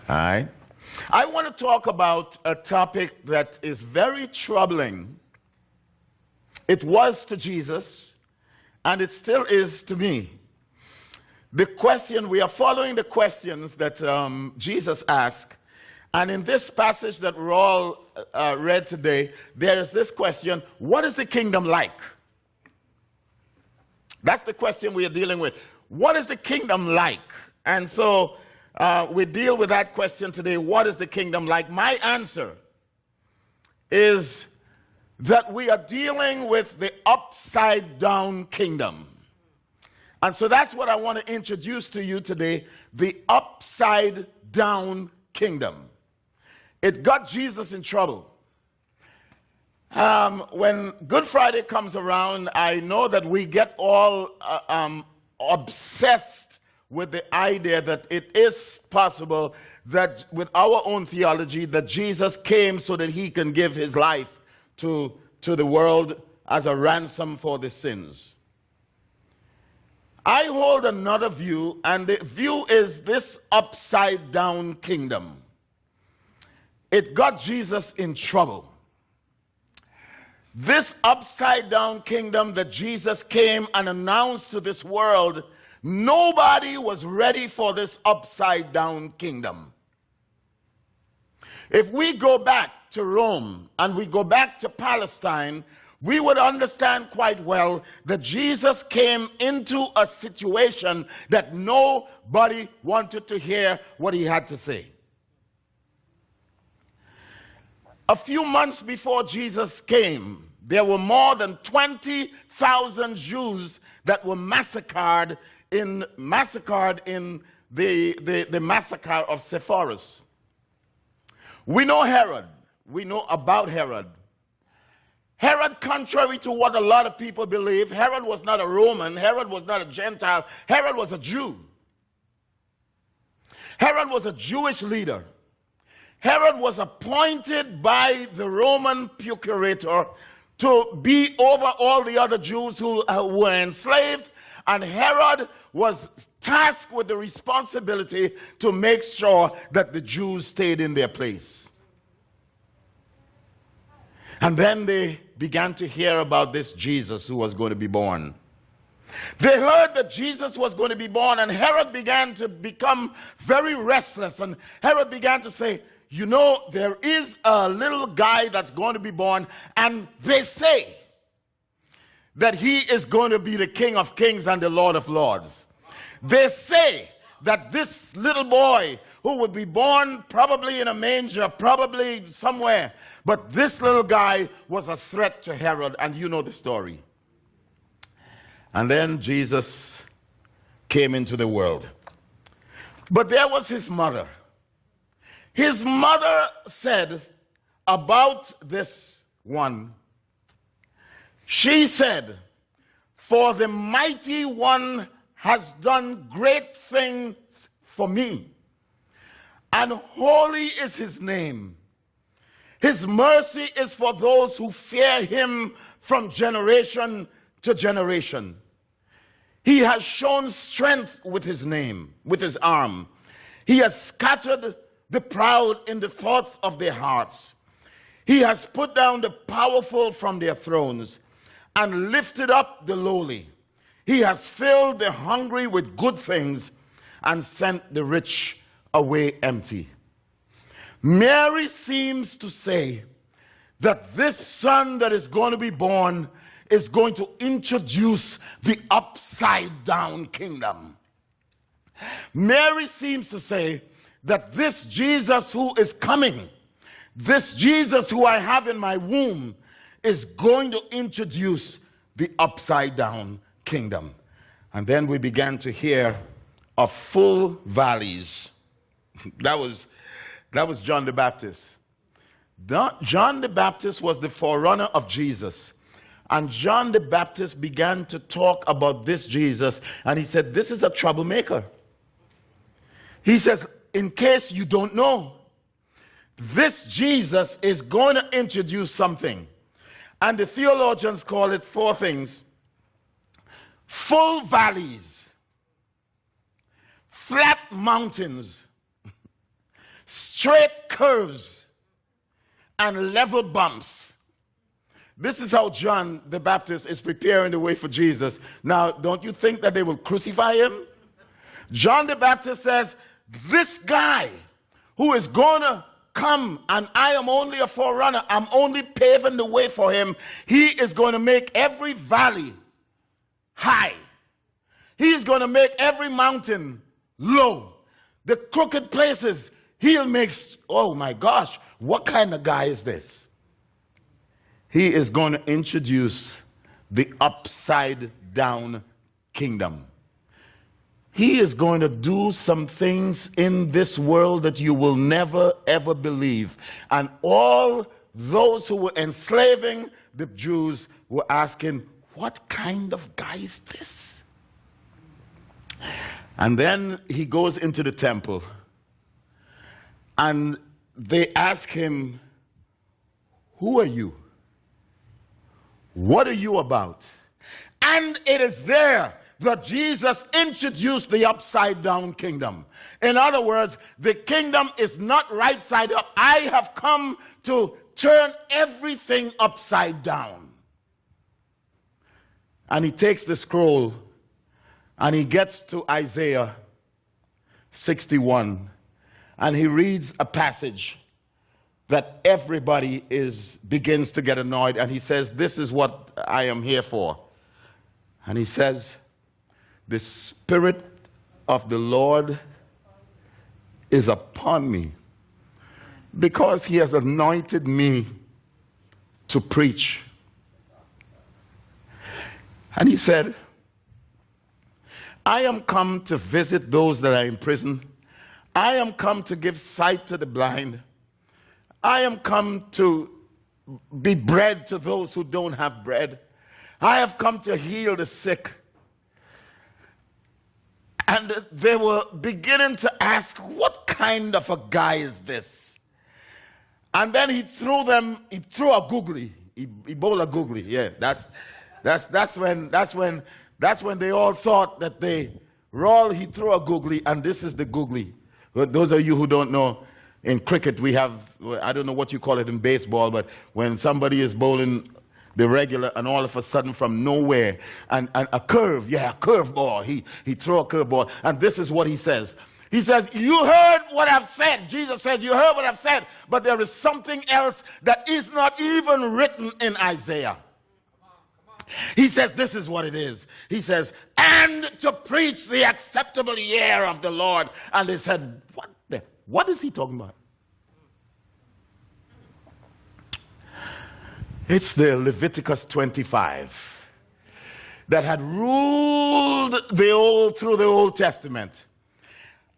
All right. I want to talk about a topic that is very troubling. It was to Jesus, and it still is to me. The question, we are following the questions that Jesus asked. And in this passage that we're all read today, there is this question: what is the kingdom like? That's the question we are dealing with. What is the kingdom like? And so we deal with that question today. What is the kingdom like? My answer is that we are dealing with the upside down kingdom. And so that's what I want to introduce to you today, the upside down kingdom. It got Jesus in trouble. When Good Friday comes around, I know that we get all obsessed with the idea that it is possible that with our own theology that Jesus came so that he can give his life to the world as a ransom for the sins. I hold another view, and the view is this upside down kingdom. It got Jesus in trouble. This upside down kingdom that Jesus came and announced to this world, nobody was ready for this upside down kingdom. If we go back to Rome and we go back to Palestine, we would understand quite well that Jesus came into a situation that nobody wanted to hear what he had to say. A few months before Jesus came, there were more than 20,000 Jews that were massacred in the massacre of Sepphoris. We know Herod. We know about Herod. Herod, contrary to what a lot of people believe, Herod was not a Roman. Herod was not a Gentile. Herod was a Jew. Herod was a Jewish leader. Herod was appointed by the Roman procurator to be over all the other Jews who were enslaved, and Herod was tasked with the responsibility to make sure that the Jews stayed in their place. And then they began to hear about this Jesus who was going to be born. They heard that Jesus was going to be born, and Herod began to become very restless, and Herod began to say, you know, there is a little guy that's going to be born, and they say that he is going to be the King of Kings and the Lord of Lords. They say that this little boy who would be born probably in a manger, probably somewhere, but this little guy was a threat to Herod, and you know the story. And then Jesus came into the world. But there was his mother. His mother said about this one, she said, for the mighty one has done great things for me, and holy is his name. His mercy is for those who fear him from generation to generation. He has shown strength with his name, with his arm. He has scattered the proud in the thoughts of their hearts. He has put down the powerful from their thrones and lifted up the lowly. He has filled the hungry with good things and sent the rich away empty. Mary seems to say that this son that is going to be born is going to introduce the upside down kingdom. Mary seems to say that this Jesus who is coming, this Jesus who I have in my womb, is going to introduce the upside down kingdom. And then we began to hear of full valleys. That was John the Baptist. John the Baptist was the forerunner of Jesus. And John the Baptist began to talk about this Jesus, and he said, this is a troublemaker. He says, in case you don't know, this Jesus is going to introduce something. And the theologians call it four things: full valleys, flat mountains, straight curves and level bumps. This is how John the Baptist is preparing the way for Jesus. Now, don't you think that they will crucify him? John the Baptist says, this guy who is going to come, and I am only a forerunner, I'm only paving the way for him. He is going to make every valley high. He's going to make every mountain low. The crooked places, he'll make, oh my gosh, what kind of guy is this? He is going to introduce the upside down kingdom. He is going to do some things in this world that you will never ever believe. And all those who were enslaving the Jews were asking, what kind of guy is this? And then he goes into the temple and they ask him, who are you? What are you about? And it is there that Jesus introduced the upside down kingdom. In other words, the kingdom is not right side up. I have come to turn everything upside down. And he takes the scroll and he gets to Isaiah 61 and he reads a passage that everybody begins to get annoyed, and he says, this is what I am here for. And he says, the Spirit of the Lord is upon me because he has anointed me to preach. And he said, I am come to visit those that are in prison. I am come to give sight to the blind. I am come to be bread to those who don't have bread. I have come to heal the sick. And they were beginning to ask, what kind of a guy is this? And then he threw a googly. He bowled a googly. Yeah, that's when they all thought that he threw a googly, and this is the googly. But those of you who don't know, in cricket we have, I don't know what you call it in baseball, but when somebody is bowling the regular and all of a sudden from nowhere, and a curve ball, he throw a curve ball, and this is what he says. He says, you heard what I've said. Jesus said, you heard what I've said, but there is something else that is not even written in Isaiah. He says, this is what it is. He says, and to preach the acceptable year of the Lord. And they said, what is he talking about? It's the Leviticus 25 that had ruled through the Old Testament.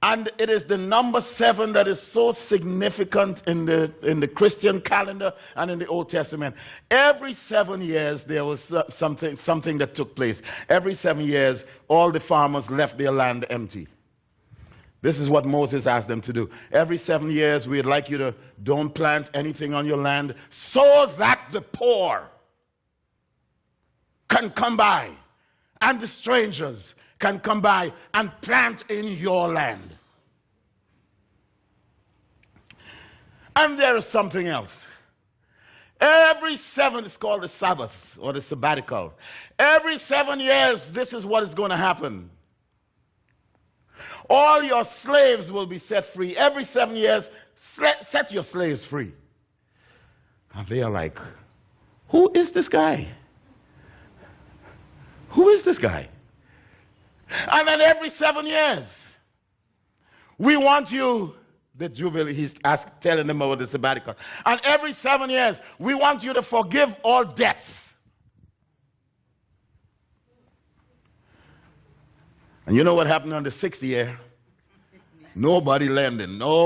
And it is the number 7 that is so significant in the Christian calendar and in the Old Testament. Every 7 years there was something that took place. Every 7 years all the farmers left their land empty. This is what Moses asked them to do. Every 7 years we'd like you to don't plant anything on your land so that the poor can come by and the strangers can come by and plant in your land. And there is something else. Every 7, it's called the Sabbath or the sabbatical. Every 7 years, this is what is going to happen. All your slaves will be set free. Every 7 years, set your slaves free. And they are like, who is this guy? Who is this guy? And then every 7 years, we want you, the Jubilee, he's telling them about the sabbatical. And every 7 years, we want you to forgive all debts. And you know what happened on the 6th year? Nobody lending on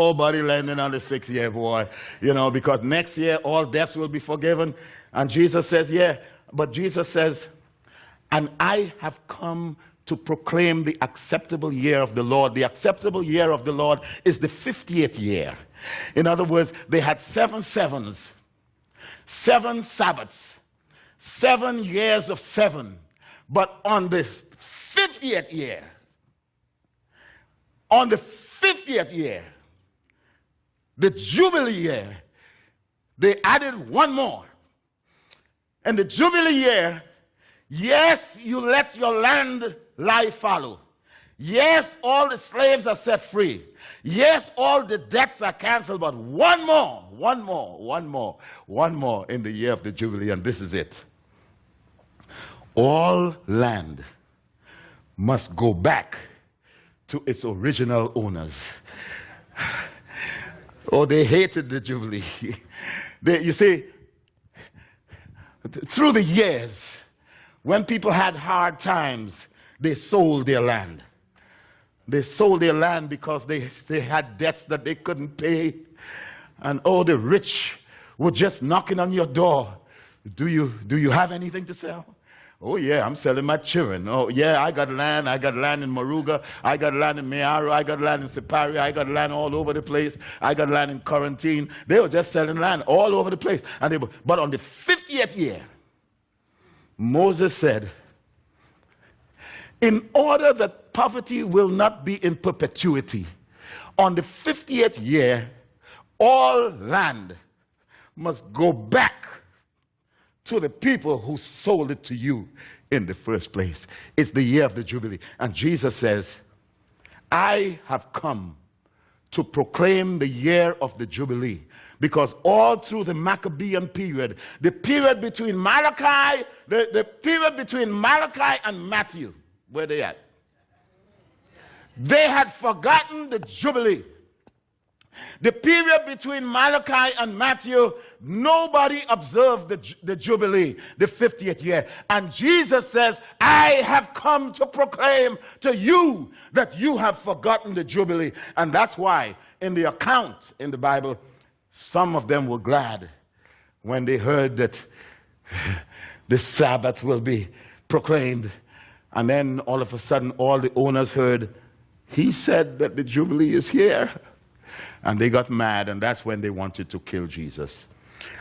the 6th year, boy. You know, because next year all debts will be forgiven. And Jesus says, yeah, but Jesus says, and I have come to proclaim the acceptable year of the Lord. The acceptable year of the Lord is the 50th year. In other words, they had 7 sevens, 7 Sabbaths, 7 years of 7. But on this 50th year, the Jubilee year, they added one more. And the Jubilee year, yes, you let your land lie fallow. Yes, all the slaves are set free. Yes, all the debts are canceled, but one more in the year of the Jubilee, and this is it. All land must go back to its original owners. Oh, they hated the Jubilee. You see, through the years, when people had hard times, they sold their land. They sold their land because they had debts that they couldn't pay. And oh, the rich were just knocking on your door. Do you have anything to sell? Oh yeah, I'm selling my children. Oh yeah, I got land in Moruga, I got land in Mayaro, I got land in Siparia, I got land all over the place, I got land in Quarantine. They were just selling land all over the place. But on the 50th year, Moses said, in order that poverty will not be in perpetuity, on the 50th year, all land must go back to the people who sold it to you in the first place. It's the year of the Jubilee. And Jesus says, I have come to proclaim the year of the Jubilee. Because all through the Maccabean period, the period between Malachi, the period between Malachi and Matthew, where they at? They had forgotten the Jubilee. The period between Malachi and Matthew, nobody observed the Jubilee, the 50th year. And Jesus says, I have come to proclaim to you that you have forgotten the Jubilee. And that's why in the account in the Bible, some of them were glad when they heard that the Sabbath will be proclaimed. And then all of a sudden, all the owners heard, he said that the Jubilee is here. And they got mad, and that's when they wanted to kill Jesus.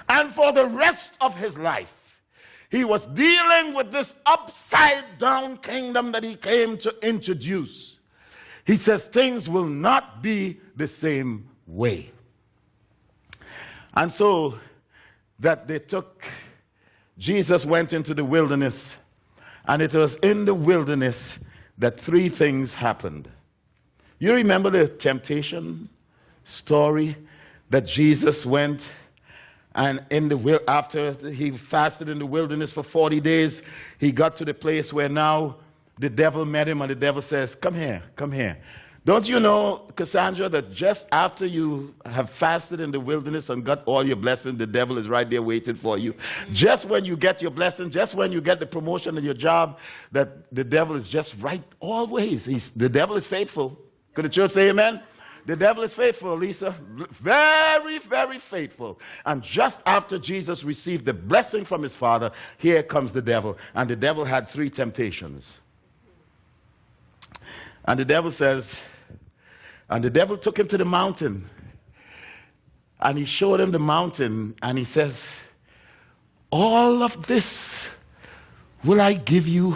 And for the rest of his life, he was dealing with this upside-down kingdom that he came to introduce. He says things will not be the same way. And so that Jesus went into the wilderness, and it was in the wilderness that three things happened. You remember the temptation story that Jesus went and after he fasted in the wilderness for 40 days, he got to the place where now the devil met him, and the devil says, come here. Don't you know, Cassandra, that just after you have fasted in the wilderness and got all your blessings, the devil is right there waiting for you. Just when you get your blessing, just when you get the promotion in your job, that the devil is just right always. The devil is faithful. Could the church say amen? The devil is faithful, Lisa. Very, very faithful. And just after Jesus received the blessing from his Father, here comes the devil. And the devil had three temptations. And the devil says, and the devil took him to the mountain. And he showed him the mountain. And he says, all of this will I give you.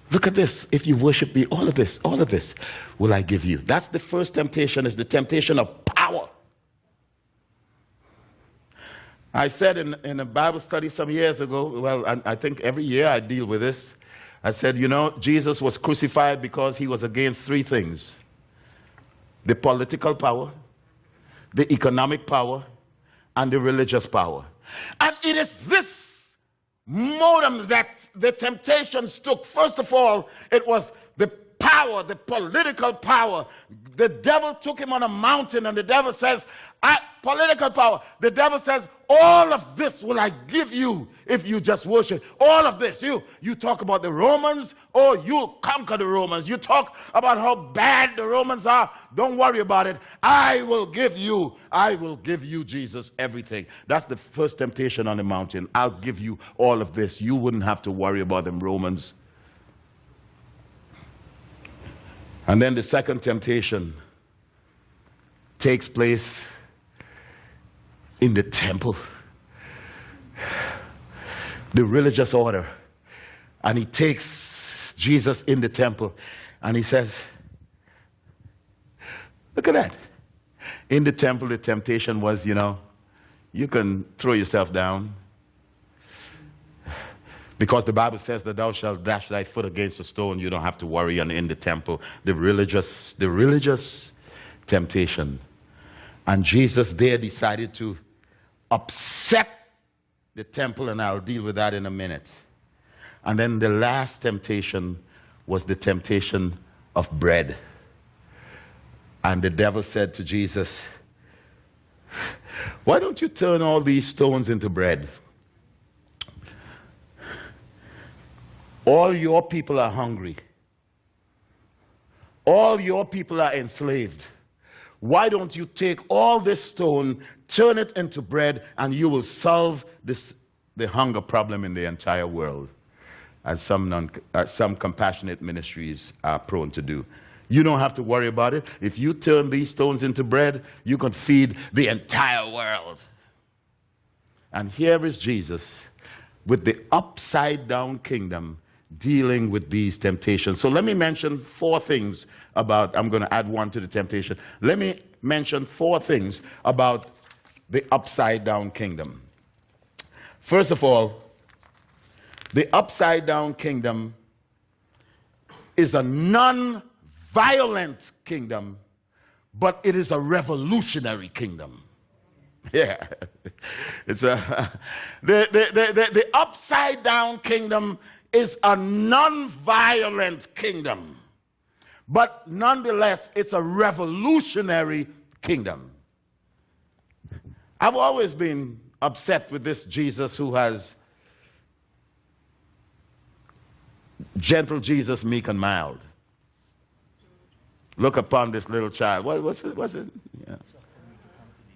Look at this. If you worship me, all of this will I give you. That's the first temptation, is the temptation of power. I said in a Bible study some years ago, well, I think every year I deal with this. I said, Jesus was crucified because he was against three things: the political power, the economic power, and the religious power. And it is this modem that the temptations took. First of all, it was the power, the political power. The devil took him on a mountain, and the devil says, political power. The devil says, all of this will I give you if you just worship. All of this. You talk about the Romans, you'll conquer the Romans. You talk about how bad the Romans are. Don't worry about it. I will give you, Jesus, everything. That's the first temptation on the mountain. I'll give you all of this. You wouldn't have to worry about them Romans. And then the second temptation takes place in the temple, the religious order. And he takes Jesus in the temple and he says, look at that. In the temple, the temptation was, you can throw yourself down. Because the Bible says that thou shalt dash thy foot against a stone. You don't have to worry. And in the temple, the religious temptation. And Jesus there decided to upset the temple, and I'll deal with that in a minute. And then the last temptation was the temptation of bread. And the devil said to Jesus, why don't you turn all these stones into bread? All your people are hungry. All your people are enslaved. Why don't you take all this stone, turn it into bread, and you will solve the hunger problem in the entire world, as some compassionate ministries are prone to do. You don't have to worry about it. If you turn these stones into bread, you can feed the entire world. And here is Jesus with the upside down kingdom dealing with these temptations. So let me mention 4 things about, I'm going to add one to the temptation. Let me mention 4 things about the upside down kingdom. First of all, the upside down kingdom is a non-violent kingdom, but it is a revolutionary kingdom. Yeah. It's the upside down kingdom is a non-violent kingdom, but nonetheless, it's a revolutionary kingdom. I've always been upset with this Jesus who has gentle Jesus, meek and mild. Look upon this little child. What's it? Yeah.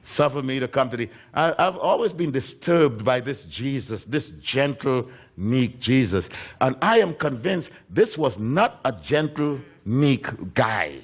Suffer me to come to thee. I've always been disturbed by this Jesus, this gentle, meek Jesus. And I am convinced this was not a gentle, meek guy.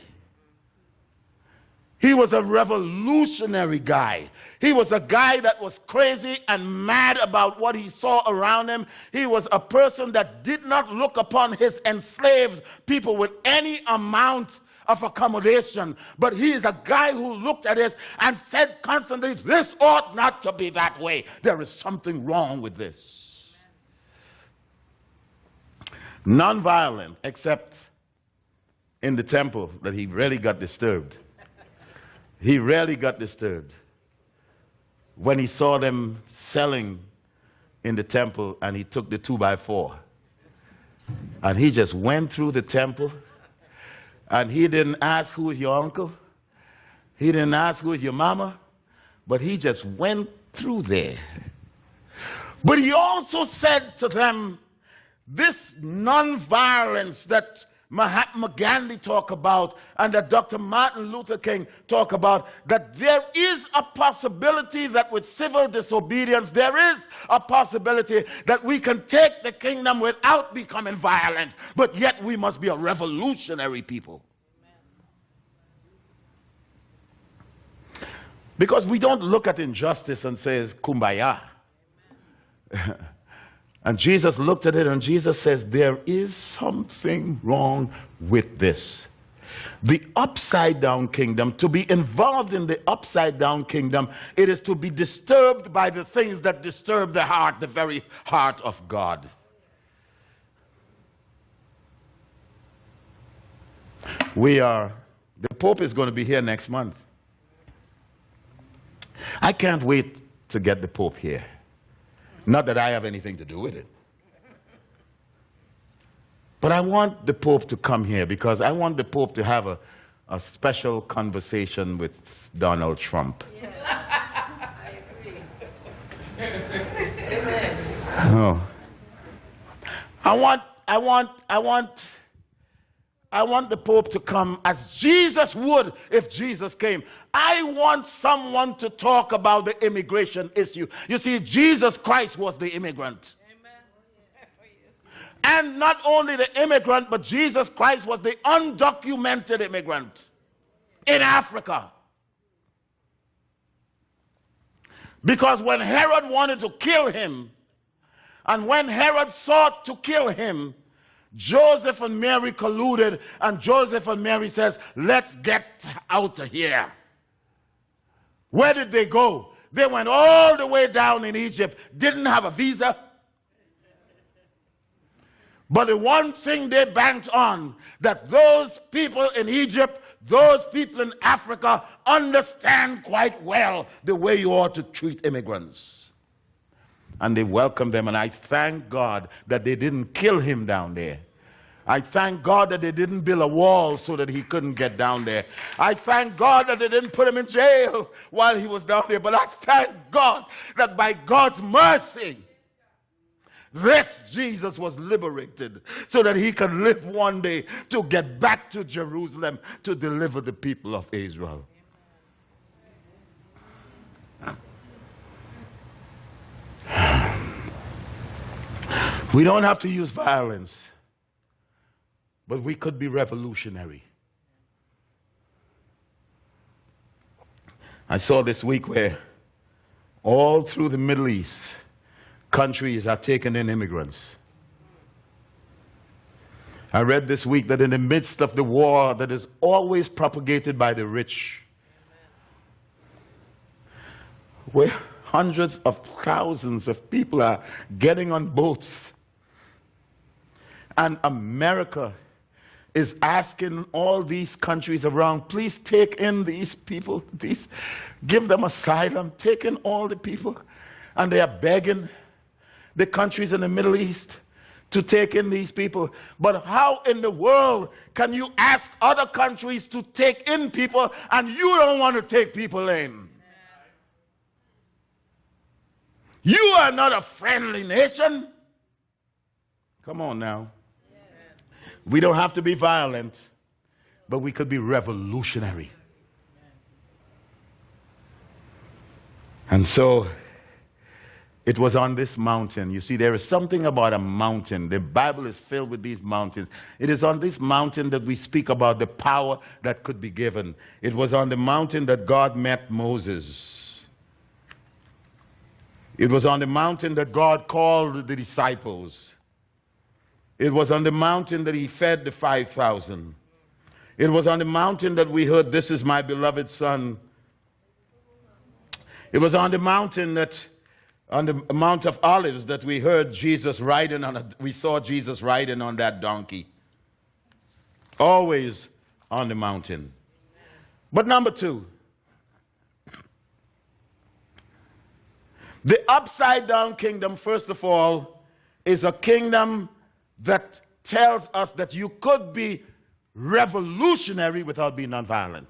He was a revolutionary guy. He was a guy that was crazy and mad about what he saw around him. He was a person that did not look upon his enslaved people with any amount of accommodation, but he is a guy who looked at this and said constantly, this ought not to be that way. There is something wrong with this. Non-violent, except in the temple that he really got disturbed. He really got disturbed when he saw them selling in the temple, and he took the 2x4 and he just went through the temple. And he didn't ask who is your uncle. He didn't ask who is your mama. But he just went through there. But he also said to them, this nonviolence that Mahatma Gandhi talked about and that Dr. Martin Luther King talked about, that there is a possibility that with civil disobedience, there is a possibility that we can take the kingdom without becoming violent, but yet we must be a revolutionary people. Because we don't look at injustice and say, kumbaya. And Jesus looked at it, and Jesus says, there is something wrong with this. The upside down kingdom, to be involved in the upside down kingdom, it is to be disturbed by the things that disturb the heart, the very heart of God. The Pope is going to be here next month. I can't wait to get the Pope here. Not that I have anything to do with it. But I want the Pope to come here because I want the Pope to have a special conversation with Donald Trump. Yeah. I agree. Oh. I want the Pope to come as Jesus would if Jesus came. I want someone to talk about the immigration issue. You see, Jesus Christ was the immigrant. And not only the immigrant, but Jesus Christ was the undocumented immigrant in Africa. Because when Herod wanted to kill him, and when Herod sought to kill him, Joseph and Mary colluded, and Joseph and Mary says, let's get out of here. Where did they go? They went all the way down in Egypt, didn't have a visa. But the one thing they banked on, that those people in Egypt, those people in Africa understand quite well the way you ought to treat immigrants. And they welcomed them, and I thank God that they didn't kill him down there. I thank God that they didn't build a wall so that he couldn't get down there. I thank God that they didn't put him in jail while he was down there. But I thank God that by God's mercy, this Jesus was liberated so that he could live one day to get back to Jerusalem to deliver the people of Israel. We don't have to use violence, but we could be revolutionary. I saw this week where all through the Middle East, countries are taking in immigrants. I read this week that in the midst of the war that is always propagated by the rich, where hundreds of thousands of people are getting on boats, and America is asking all these countries around, please take in these people, give them asylum, take in all the people. And they are begging the countries in the Middle East to take in these people. But how in the world can you ask other countries to take in people and you don't want to take people in? You are not a friendly nation. Come on now. We don't have to be violent, but we could be revolutionary. And so it was on this mountain. You see, there is something about a mountain. The Bible is filled with these mountains. It is on this mountain that we speak about the power that could be given. It was on the mountain that God met Moses. It was on the mountain that God called the disciples. It was on the mountain that he fed the 5,000. It was on the mountain that we heard, "This is my beloved son." It was on the mountain that, on the Mount of Olives, that we heard Jesus riding on we saw Jesus riding on that donkey. Always on the mountain. But number two, the upside down kingdom, first of all, is a kingdom that tells us that you could be revolutionary without being nonviolent.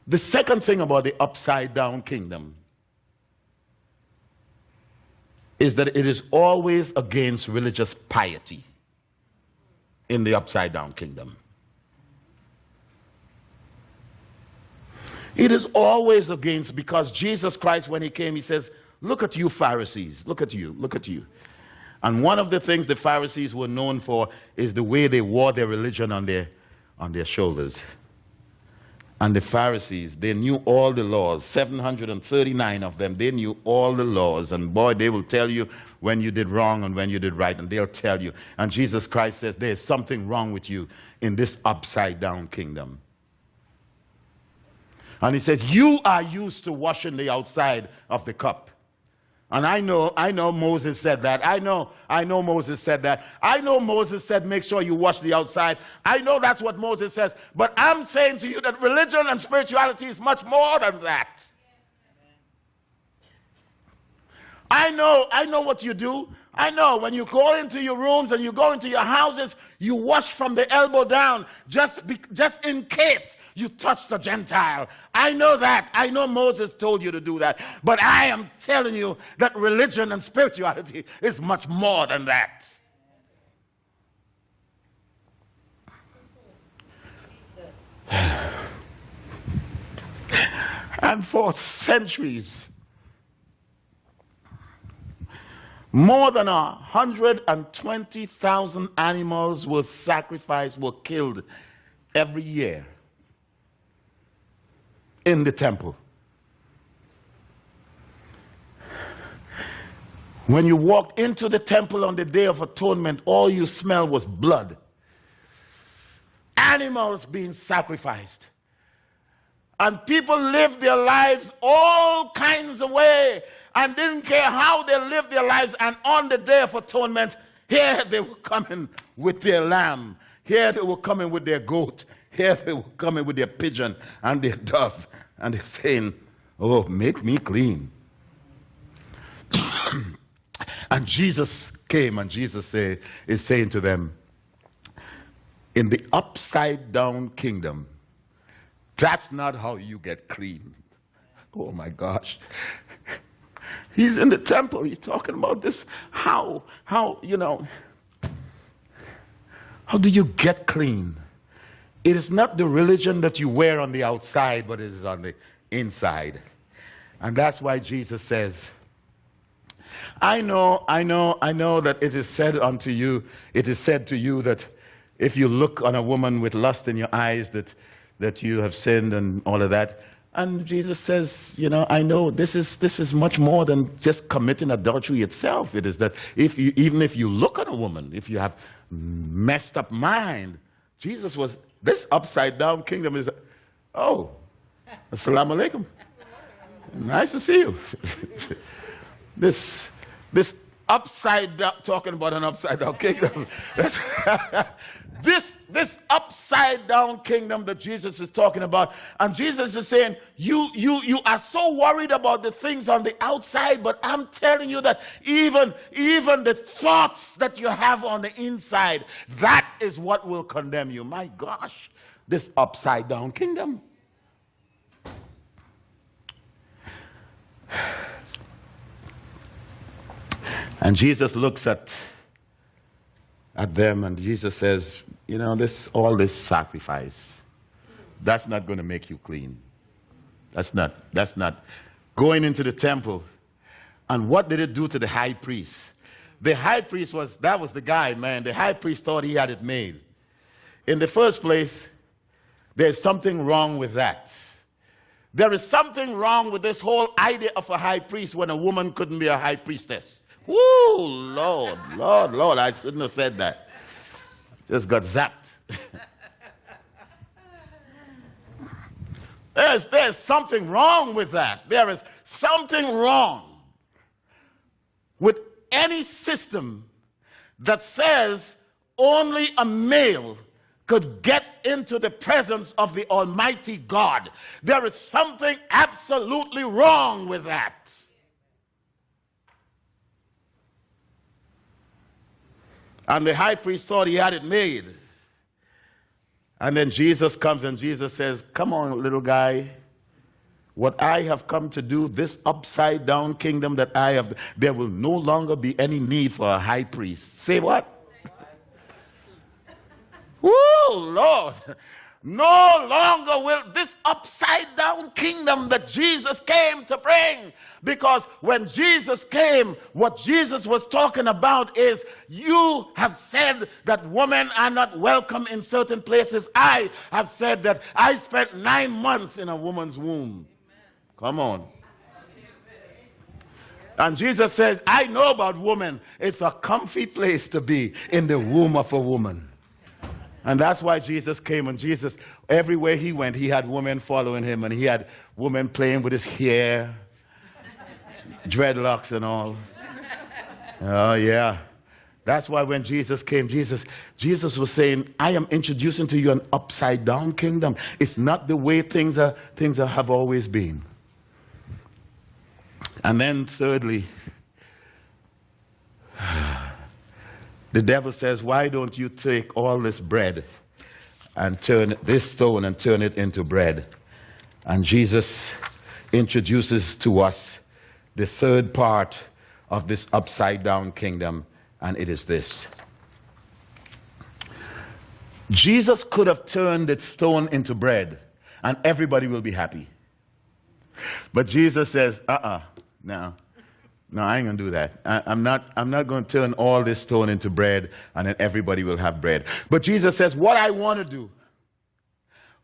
The second thing about the upside down kingdom is that it is always against religious piety in the upside down kingdom. It is always against, because Jesus Christ, when he came, he says, "Look at you Pharisees, look at you, look at you." And one of the things the Pharisees were known for is the way they wore their religion on their shoulders. And the Pharisees, they knew all the laws, 739 of them. They knew all the laws. And boy, they will tell you when you did wrong and when you did right, and they'll tell you. And Jesus Christ says, there's something wrong with you in this upside down kingdom. And he says, you are used to washing the outside of the cup. And I know Moses said that. I know Moses said that. I know Moses said, make sure you wash the outside. I know that's what Moses says. But I'm saying to you that religion and spirituality is much more than that. I know what you do. I know when you go into your rooms and you go into your houses, you wash from the elbow down just in case you touch the Gentile. I know that. I know Moses told you to do that. But I am telling you that religion and spirituality is much more than that. And for centuries, more than 120,000 animals were sacrificed, were killed every year in the temple. When you walked into the temple on the Day of Atonement, all you smelled was blood. Animals being sacrificed. And people lived their lives all kinds of way and didn't care how they lived their lives. And on the Day of Atonement, here they were coming with their lamb. Here they were coming with their goat. Here they were coming with their pigeon and their dove. And they're saying, oh, make me clean. And Jesus came, and Jesus is saying to them, in the upside down kingdom, that's not how you get clean. Oh my gosh. He's in the temple. He's talking about this. How how do you get clean? It is not the religion that you wear on the outside, but it is on the inside. And that's why Jesus says, I know that it is said to you that if you look on a woman with lust in your eyes, that you have sinned and all of that. And Jesus says, I know this is much more than just committing adultery itself. It is that even if you look at a woman, if you have messed up mind, this upside down kingdom is, oh, assalamu alaikum. Nice to see you. This upside down, talking about an upside down kingdom. This upside down kingdom that Jesus is talking about, and Jesus is saying, you are so worried about the things on the outside, but I'm telling you that even the thoughts that you have on the inside, that is what will condemn you. My gosh, this upside down kingdom. And Jesus looks at them, and Jesus says, all this sacrifice, that's not going to make you clean. That's not. Going into the temple, and what did it do to the high priest? The high priest was the guy, man. The high priest thought he had it made. In the first place, there's something wrong with that. There is something wrong with this whole idea of a high priest when a woman couldn't be a high priestess. Woo, Lord, I shouldn't have said that. Just got zapped. There's something wrong with that. There is something wrong with any system that says only a male could get into the presence of the Almighty God. There is something absolutely wrong with that. And the high priest thought he had it made. And then Jesus comes and Jesus says, come on, little guy. What I have come to do, this upside down kingdom that I have, there will no longer be any need for a high priest. Say what? Woo, Lord. No longer will this upside down kingdom that Jesus came to bring. Because when Jesus came, what Jesus was talking about is, you have said that women are not welcome in certain places. I have said that I spent 9 months in a woman's womb. Come on. And Jesus says, I know about women. It's a comfy place to be, in the womb of a woman. And that's why Jesus came. And Jesus, everywhere he went, he had women following him. And he had women playing with his hair, dreadlocks and all. Oh, yeah. That's why when Jesus came, Jesus was saying, I am introducing to you an upside down kingdom. It's not the way things have always been. And then thirdly, the devil says, why don't you take all this bread and turn this stone and turn it into bread? And Jesus introduces to us the third part of this upside down kingdom, and it is this. Jesus could have turned the stone into bread and everybody will be happy. But Jesus says, no, I ain't going to do that. I'm not going to turn all this stone into bread and then everybody will have bread. But Jesus says, what I want to do,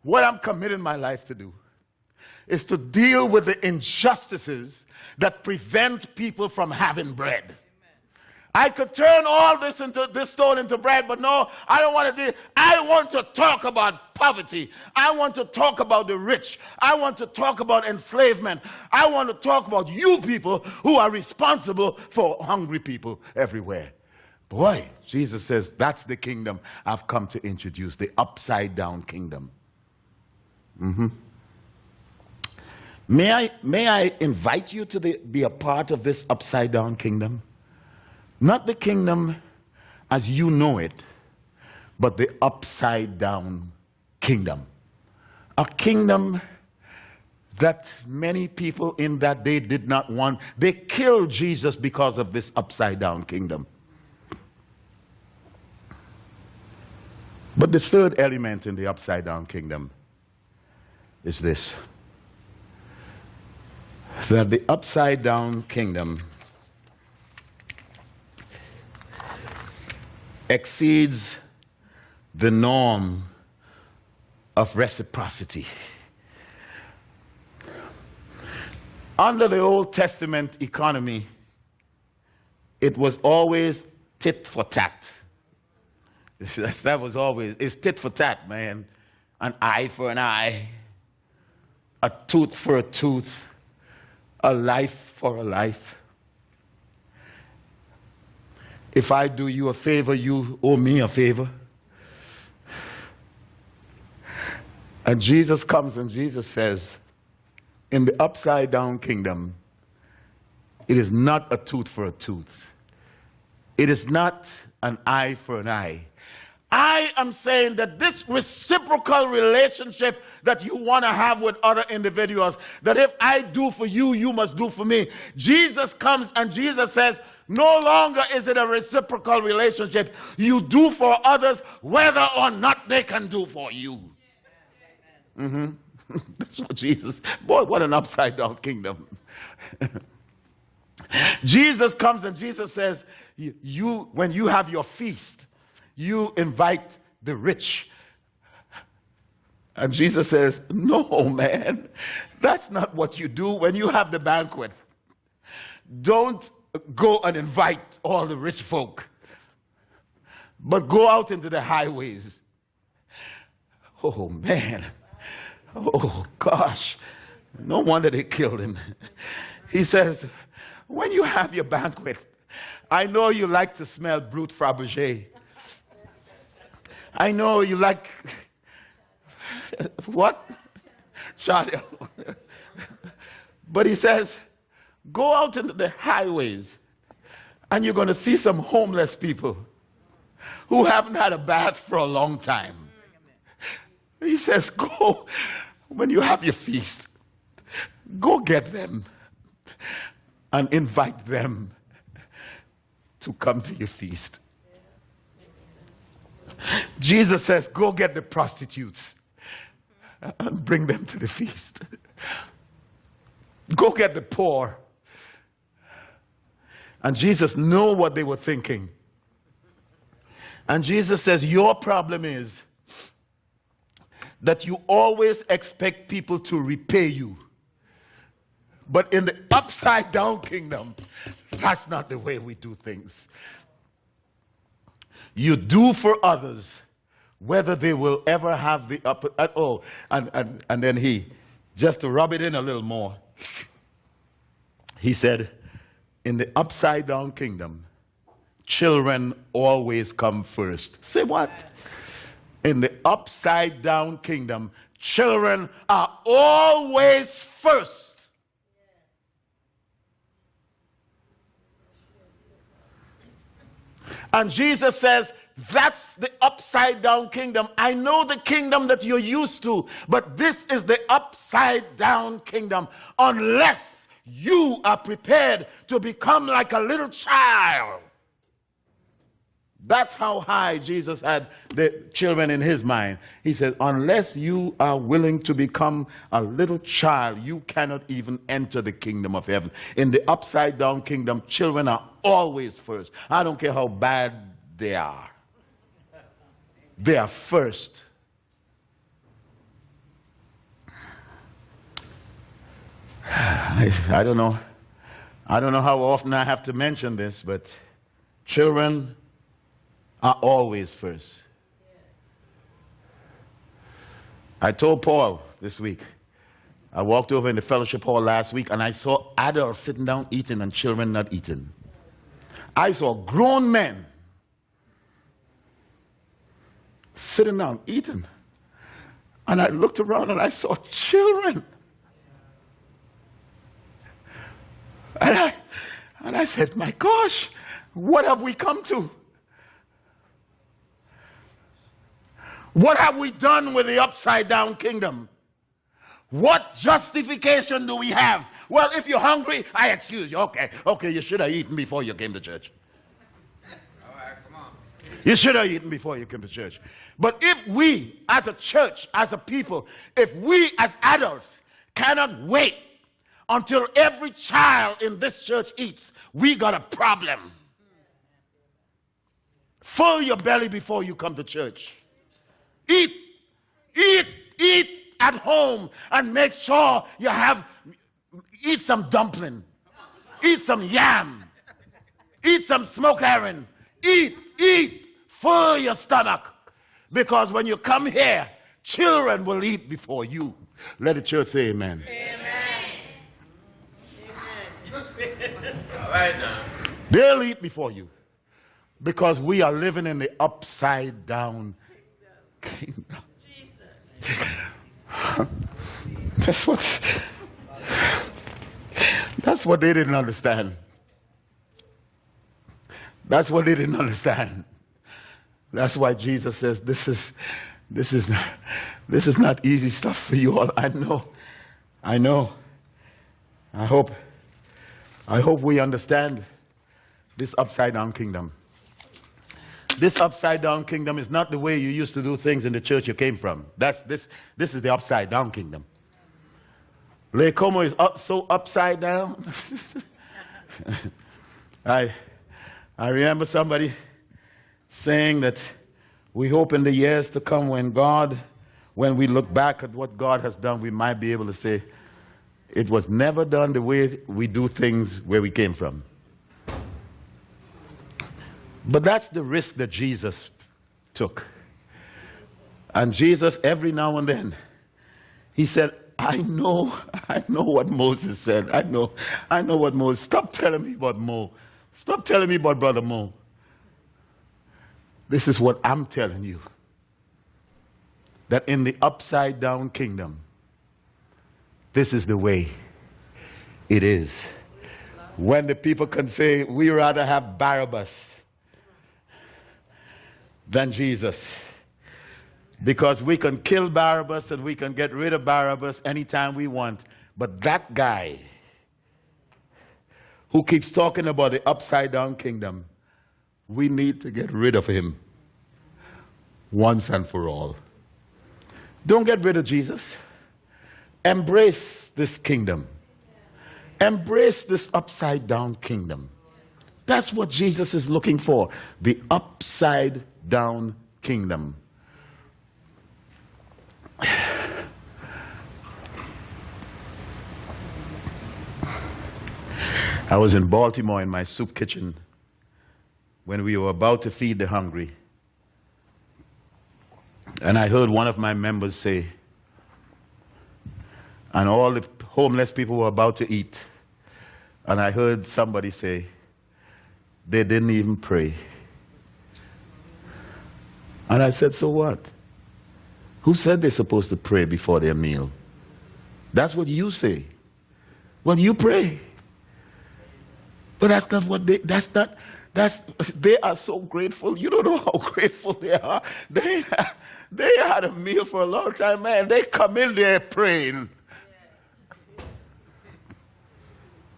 what I'm committing my life to do, is to deal with the injustices that prevent people from having bread. I could turn all this stone into bread, but no, I don't want to do it. I want to talk about poverty. I want to talk about the rich. I want to talk about enslavement. I want to talk about you people who are responsible for hungry people everywhere. Boy, Jesus says that's the kingdom I've come to introduce, the upside down kingdom. May I invite you to be a part of this upside down kingdom? Not the kingdom as you know it, but the upside down kingdom. A kingdom that many people in that day did not want. They killed Jesus because of this upside down kingdom. But the third element in the upside down kingdom is this: that the upside down kingdom exceeds the norm of reciprocity. Under the Old Testament economy, it was always tit for tat. That was always, it's tit for tat, man. An eye for an eye, a tooth for a tooth, a life for a life. If I do you a favor, you owe me a favor. And Jesus comes and Jesus says, in the upside down kingdom, it is not a tooth for a tooth. It is not an eye for an eye. I am saying that this reciprocal relationship that you want to have with other individuals, that if I do for you, you must do for me. Jesus comes and Jesus says, no longer is it a reciprocal relationship. You do for others whether or not they can do for you. That's what Jesus, boy, what an upside down kingdom. Jesus comes and Jesus says, when you have your feast, you invite the rich. And Jesus says, no, man, that's not what you do when you have the banquet. Don't go and invite all the rich folk, but go out into the highways. Oh, man. Oh, gosh. No wonder they killed him. He says, when you have your banquet, I know you like to smell Brut Fabergé. I know you like, what? Chanel. But he says, go out into the highways and you're going to see some homeless people who haven't had a bath for a long time. He says, go, when you have your feast, go get them and invite them to come to your feast. Jesus says, go get the prostitutes and bring them to the feast. Go get the poor. And Jesus knew what they were thinking. And Jesus says, your problem is that you always expect people to repay you. But in the upside down kingdom, that's not the way we do things. You do for others whether they will ever have the upper. And then he, just to rub it in a little more, he said, in the upside down kingdom, children always come first. Say what? In the upside down kingdom, children are always first. And Jesus says, that's the upside down kingdom. I know the kingdom that you're used to, but this is the upside down kingdom. Unless you are prepared to become like a little child. That's how high Jesus had the children in his mind. He said, unless you are willing to become a little child, you cannot even enter the kingdom of heaven. In the upside down kingdom, children are always first. I don't care how bad they are. They are first. I don't know how often I have to mention this, but Children are always first. I told Paul this week, I walked over in the fellowship hall last week and I saw adults sitting down eating and children not eating. I saw grown men sitting down eating. And I looked around and I saw children. And I said, my gosh, what have we come to? What have we done with the upside down kingdom? What justification do we have? Well, if you're hungry, I excuse you. Okay, you should have eaten before you came to church. All right, come on. You should have eaten before you came to church. But if we, as a church, as a people, if we as adults cannot wait until every child in this church eats, we got a problem. Fill your belly before you come to church. Eat at home and make sure you eat some dumpling, eat some yam, eat some smoked herring, eat, fill your stomach. Because when you come here, children will eat before you. Let the church say amen. Amen. All right now. They'll eat before you. Because we are living in the upside down kingdom. That's what they didn't understand. That's what they didn't understand. That's why Jesus says this is not easy stuff for you all. I know. I hope we understand this upside down kingdom. This upside down kingdom is not the way you used to do things in the church you came from. This is the upside down kingdom. Lake Como is so upside down. I remember somebody saying that we hope in the years to come when we look back at what God has done, we might be able to say, it was never done the way we do things where we came from. But that's the risk that Jesus took. And Jesus, every now and then, he said, I know what Moses said. I know what Moses. Stop telling me about Mo. Stop telling me about Brother Mo. This is what I'm telling you. That in the upside down kingdom, this is the way it is. When the people can say, we rather have Barabbas than Jesus. Because we can kill Barabbas and we can get rid of Barabbas anytime we want. But that guy who keeps talking about the upside down kingdom, we need to get rid of him once and for all. Don't get rid of Jesus. Embrace this kingdom. Embrace this upside down kingdom. That's what Jesus is looking for. The upside down kingdom. I was in Baltimore in my soup kitchen when we were about to feed the hungry. And I heard one of my members say, and all the homeless people were about to eat. And I heard somebody say, they didn't even pray. And I said, so what? Who said they're supposed to pray before their meal? That's what you say. Well, you pray. But that's not what they are so grateful. You don't know how grateful they are. They had a meal for a long time, man. They come in there praying.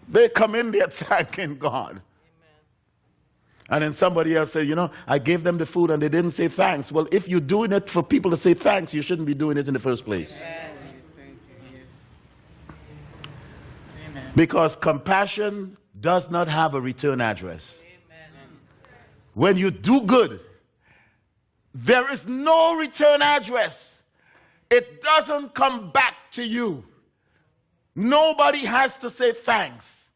They come in there thanking God. And then somebody else said, I gave them the food and they didn't say thanks. Well, if you're doing it for people to say thanks, you shouldn't be doing it in the first place. Amen. Because compassion does not have a return address. Amen. When you do good, there is no return address. It doesn't come back to you. Nobody has to say thanks.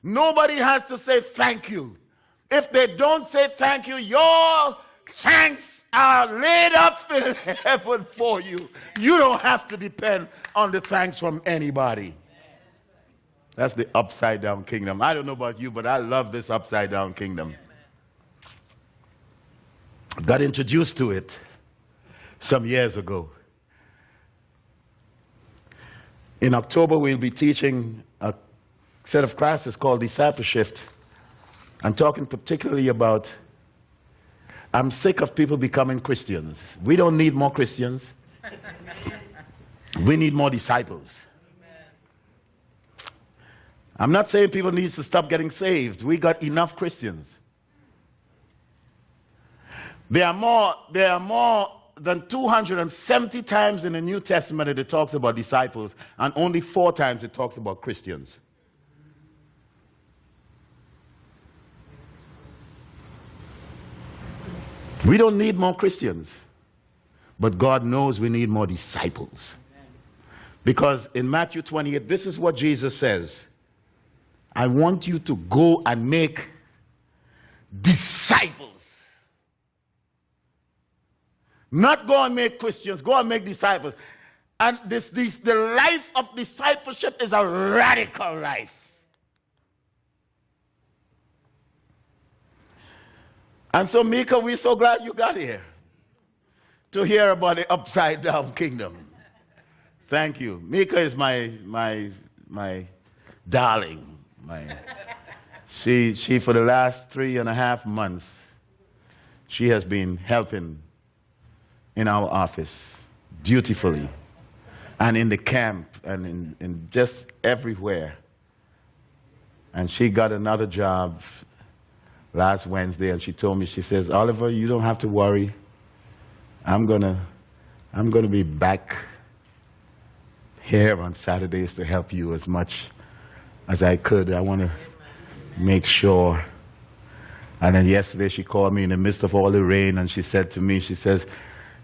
Nobody has to say thank you. If they don't say thank you, your thanks are laid up in heaven for you. You don't have to depend on the thanks from anybody. That's the upside down kingdom. I don't know about you, but I love this upside down kingdom. Got introduced to it some years ago. In October, we'll be teaching a set of classes called Discipleship. I'm talking particularly about, I'm sick of people becoming Christians. We don't need more Christians. We need more disciples. I'm not saying people need to stop getting saved. We got enough Christians. There are more than 270 times in the New Testament that it talks about disciples, and only 4 times it talks about Christians. We don't need more Christians, but God knows we need more disciples. Because in Matthew 28, this is what Jesus says. I want you to go and make disciples. Not go and make Christians, go and make disciples. And the life of discipleship is a radical life. And so, Mika, we're so glad you got here to hear about the upside down kingdom. Thank you. Mika is my darling. She for the last 3.5 months, she has been helping in our office dutifully, and in the camp, and in just everywhere. And she got another job last Wednesday, and she told me, she says, Oliver, you don't have to worry. I'm gonna be back here on Saturdays to help you as much as I could. I want to make sure. And then yesterday she called me in the midst of all the rain, and she said to me, she says,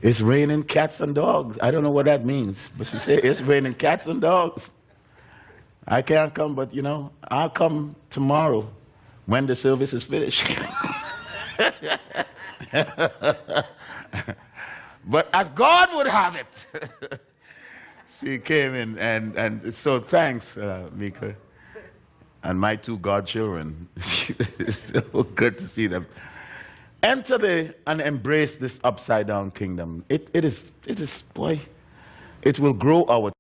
it's raining cats and dogs. I don't know what that means, but she said, it's raining cats and dogs. I can't come, but I'll come tomorrow when the service is finished. But as God would have it, she came in, and so thanks, Mika, and my 2 godchildren. It's so good to see them. Enter and embrace this upside down kingdom. It is, boy, it will grow our